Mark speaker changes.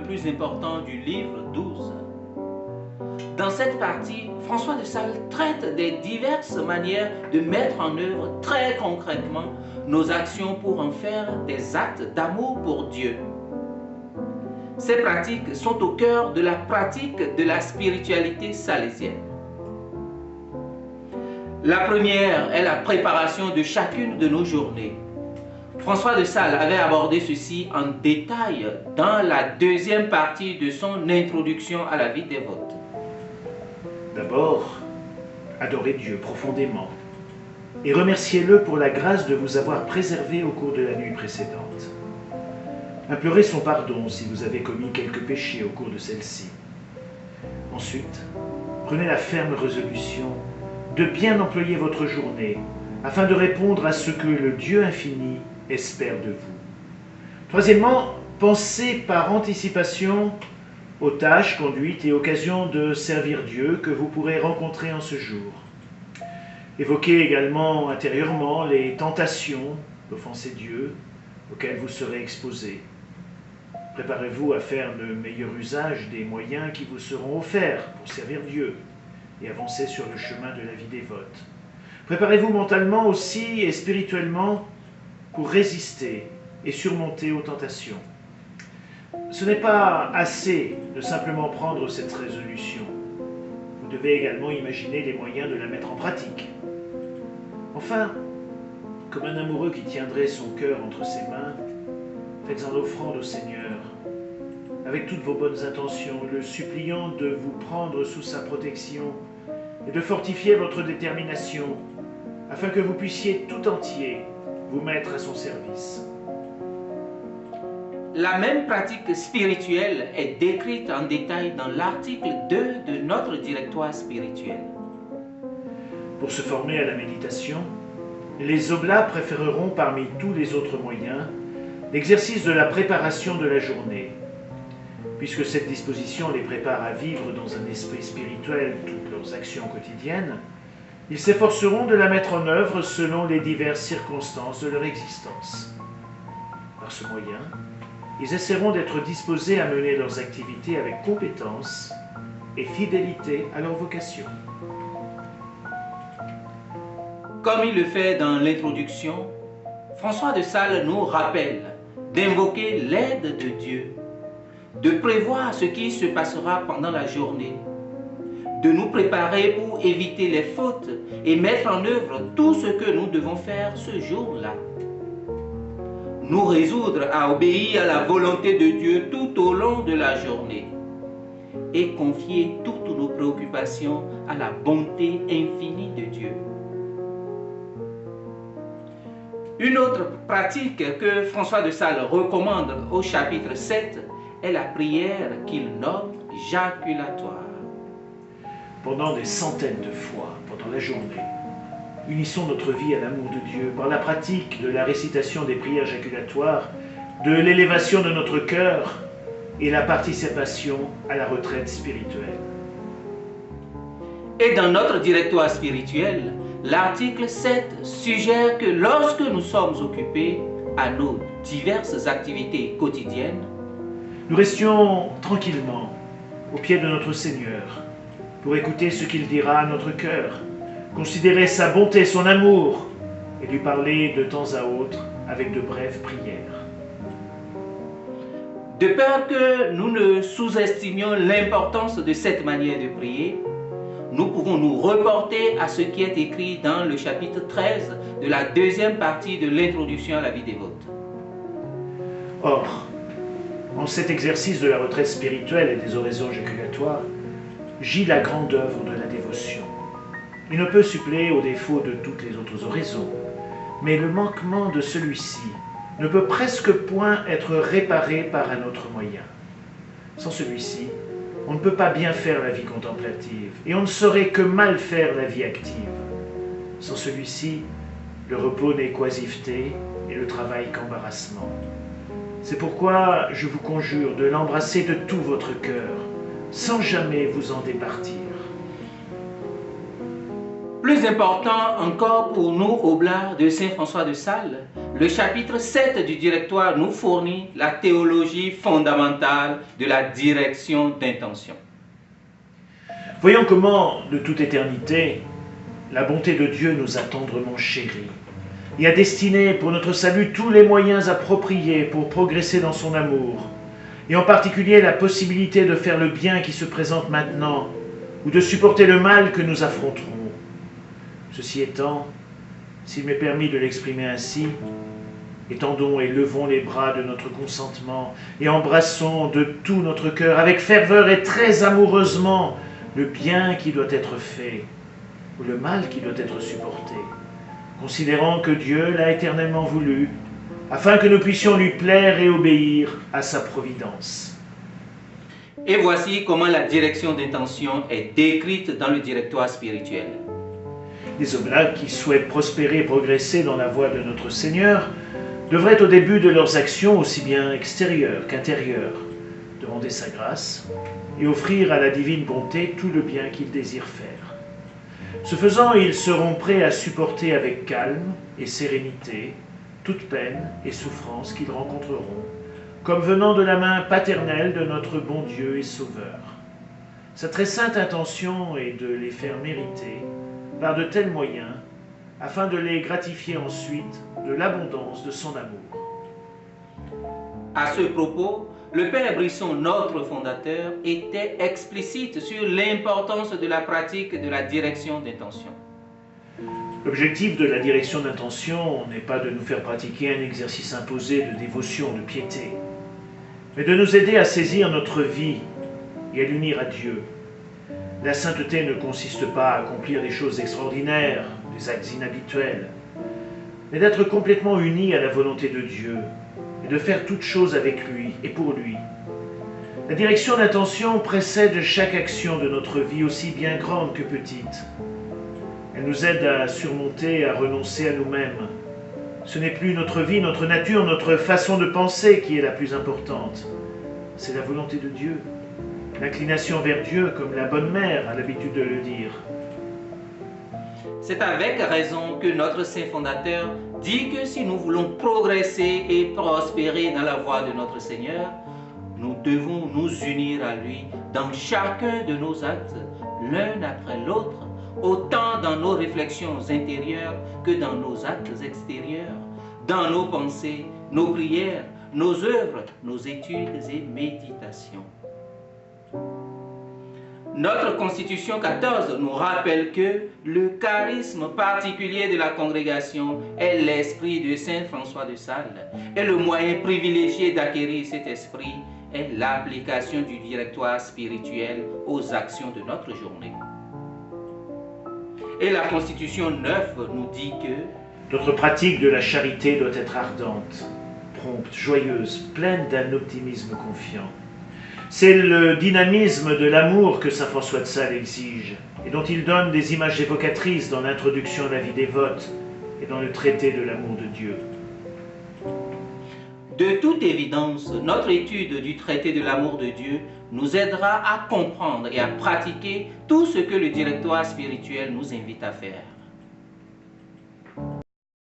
Speaker 1: plus important du livre 12. Dans cette partie, François de Sales traite des diverses manières de mettre en œuvre très concrètement nos actions pour en faire des actes d'amour pour Dieu. Ces pratiques sont au cœur de la pratique de la spiritualité salésienne. La première est la préparation de chacune de nos journées. François de Sales avait abordé ceci en détail dans la deuxième partie de son introduction à la vie dévote.
Speaker 2: D'abord, adorez Dieu profondément et remerciez-le pour la grâce de vous avoir préservé au cours de la nuit précédente. Implorez son pardon si vous avez commis quelques péchés au cours de celle-ci. Ensuite, prenez la ferme résolution de bien employer votre journée afin de répondre à ce que le Dieu infini espère de vous. Troisièmement, pensez par anticipation aux tâches, conduites et occasions de servir Dieu que vous pourrez rencontrer en ce jour. Évoquez également intérieurement les tentations d'offenser Dieu auxquelles vous serez exposés. Préparez-vous à faire le meilleur usage des moyens qui vous seront offerts pour servir Dieu et avancer sur le chemin de la vie dévote. Préparez-vous mentalement aussi et spirituellement pour résister et surmonter aux tentations. Ce n'est pas assez de simplement prendre cette résolution. Vous devez également imaginer les moyens de la mettre en pratique. Enfin, comme un amoureux qui tiendrait son cœur entre ses mains, faites-en offrande au Seigneur, avec toutes vos bonnes intentions, le suppliant de vous prendre sous sa protection et de fortifier votre détermination, afin que vous puissiez tout entier vous mettre à son service.
Speaker 1: La même pratique spirituelle est décrite en détail dans l'article 2 de notre directoire spirituel.
Speaker 2: Pour se former à la méditation, les oblats préféreront parmi tous les autres moyens l'exercice de la préparation de la journée. Puisque cette disposition les prépare à vivre dans un esprit spirituel toutes leurs actions quotidiennes, ils s'efforceront de la mettre en œuvre selon les diverses circonstances de leur existence. Par ce moyen, ils essaieront d'être disposés à mener leurs activités avec compétence et fidélité à leur vocation.
Speaker 1: Comme il le fait dans l'introduction, François de Sales nous rappelle d'invoquer l'aide de Dieu, de prévoir ce qui se passera pendant la journée, de nous préparer pour éviter les fautes et mettre en œuvre tout ce que nous devons faire ce jour-là. Nous résoudre à obéir à la volonté de Dieu tout au long de la journée et confier toutes nos préoccupations à la bonté infinie de Dieu. Une autre pratique que François de Sales recommande au chapitre 7 est la prière qu'il nomme jaculatoire.
Speaker 2: Pendant des centaines de fois, pendant la journée, unissons notre vie à l'amour de Dieu par la pratique de la récitation des prières jaculatoires, de l'élévation de notre cœur et la participation à la retraite spirituelle.
Speaker 1: Et dans notre directoire spirituel, l'article 7 suggère que lorsque nous sommes occupés à nos diverses activités quotidiennes,
Speaker 2: nous restions tranquillement au pied de notre Seigneur pour écouter ce qu'il dira à notre cœur, considérer sa bonté, son amour et lui parler de temps à autre avec de brèves prières.
Speaker 1: De peur que nous ne sous-estimions l'importance de cette manière de prier, nous pouvons nous reporter à ce qui est écrit dans le chapitre 13 de la deuxième partie de l'introduction à la vie dévote.
Speaker 2: Or, en cet exercice de la retraite spirituelle et des oraisons jaculatoires, gît la grande œuvre de la dévotion. Il ne peut suppléer aux défauts de toutes les autres oraisons, mais le manquement de celui-ci ne peut presque point être réparé par un autre moyen. Sans celui-ci, on ne peut pas bien faire la vie contemplative, et on ne saurait que mal faire la vie active. Sans celui-ci, le repos n'est qu'oisiveté et le travail qu'embarrassement. C'est pourquoi je vous conjure de l'embrasser de tout votre cœur, sans jamais vous en départir.
Speaker 1: Plus important encore pour nous, Oblats de Saint François de Sales, Le chapitre 7 du directoire nous fournit la théologie fondamentale de la direction d'intention.
Speaker 2: Voyons comment, de toute éternité, la bonté de Dieu nous a tendrement chéris et a destiné pour notre salut tous les moyens appropriés pour progresser dans son amour, et en particulier la possibilité de faire le bien qui se présente maintenant, ou de supporter le mal que nous affronterons. Ceci étant, s'il m'est permis de l'exprimer ainsi, étendons et levons les bras de notre consentement et embrassons de tout notre cœur, avec ferveur et très amoureusement, le bien qui doit être fait ou le mal qui doit être supporté, considérant que Dieu l'a éternellement voulu, afin que nous puissions lui plaire et obéir à sa providence.
Speaker 1: Et voici comment la direction d'intention est décrite dans le directoire spirituel.
Speaker 2: Les oblates qui souhaitent prospérer et progresser dans la voie de notre Seigneur devraient au début de leurs actions, aussi bien extérieures qu'intérieures, demander sa grâce et offrir à la divine bonté tout le bien qu'ils désirent faire. Ce faisant, ils seront prêts à supporter avec calme et sérénité toute peine et souffrance qu'ils rencontreront, comme venant de la main paternelle de notre bon Dieu et Sauveur. Sa très sainte intention est de les faire mériter par de tels moyens, afin de les gratifier ensuite de l'abondance de son amour.
Speaker 1: À ce propos, le Père Brisson, notre fondateur, était explicite sur l'importance de la pratique de la direction d'intention.
Speaker 2: L'objectif de la direction d'intention n'est pas de nous faire pratiquer un exercice imposé de dévotion, de piété, mais de nous aider à saisir notre vie et à l'unir à Dieu. La sainteté ne consiste pas à accomplir des choses extraordinaires, des actes inhabituels, mais d'être complètement unis à la volonté de Dieu et de faire toutes choses avec lui et pour lui. La direction d'intention précède chaque action de notre vie, aussi bien grande que petite. Elle nous aide à surmonter, à renoncer à nous-mêmes. Ce n'est plus notre vie, notre nature, notre façon de penser qui est la plus importante. C'est la volonté de Dieu. L'inclination vers Dieu, comme la bonne mère a l'habitude de le dire.
Speaker 1: C'est avec raison que notre saint fondateur dit que si nous voulons progresser et prospérer dans la voie de notre Seigneur, nous devons nous unir à lui dans chacun de nos actes, l'un après l'autre, autant dans nos réflexions intérieures que dans nos actes extérieurs, dans nos pensées, nos prières, nos œuvres, nos études et méditations. Notre Constitution 14 nous rappelle que le charisme particulier de la congrégation est l'esprit de Saint François de Sales, et le moyen privilégié d'acquérir cet esprit est l'application du directoire spirituel aux actions de notre journée. Et la Constitution 9 nous dit que
Speaker 2: notre pratique de la charité doit être ardente, prompte, joyeuse, pleine d'un optimisme confiant. C'est le dynamisme de l'amour que saint François de Sales exige et dont il donne des images évocatrices dans l'introduction à la vie dévote et dans le traité de l'amour de Dieu.
Speaker 1: De toute évidence, notre étude du traité de l'amour de Dieu nous aidera à comprendre et à pratiquer tout ce que le directoire spirituel nous invite à faire.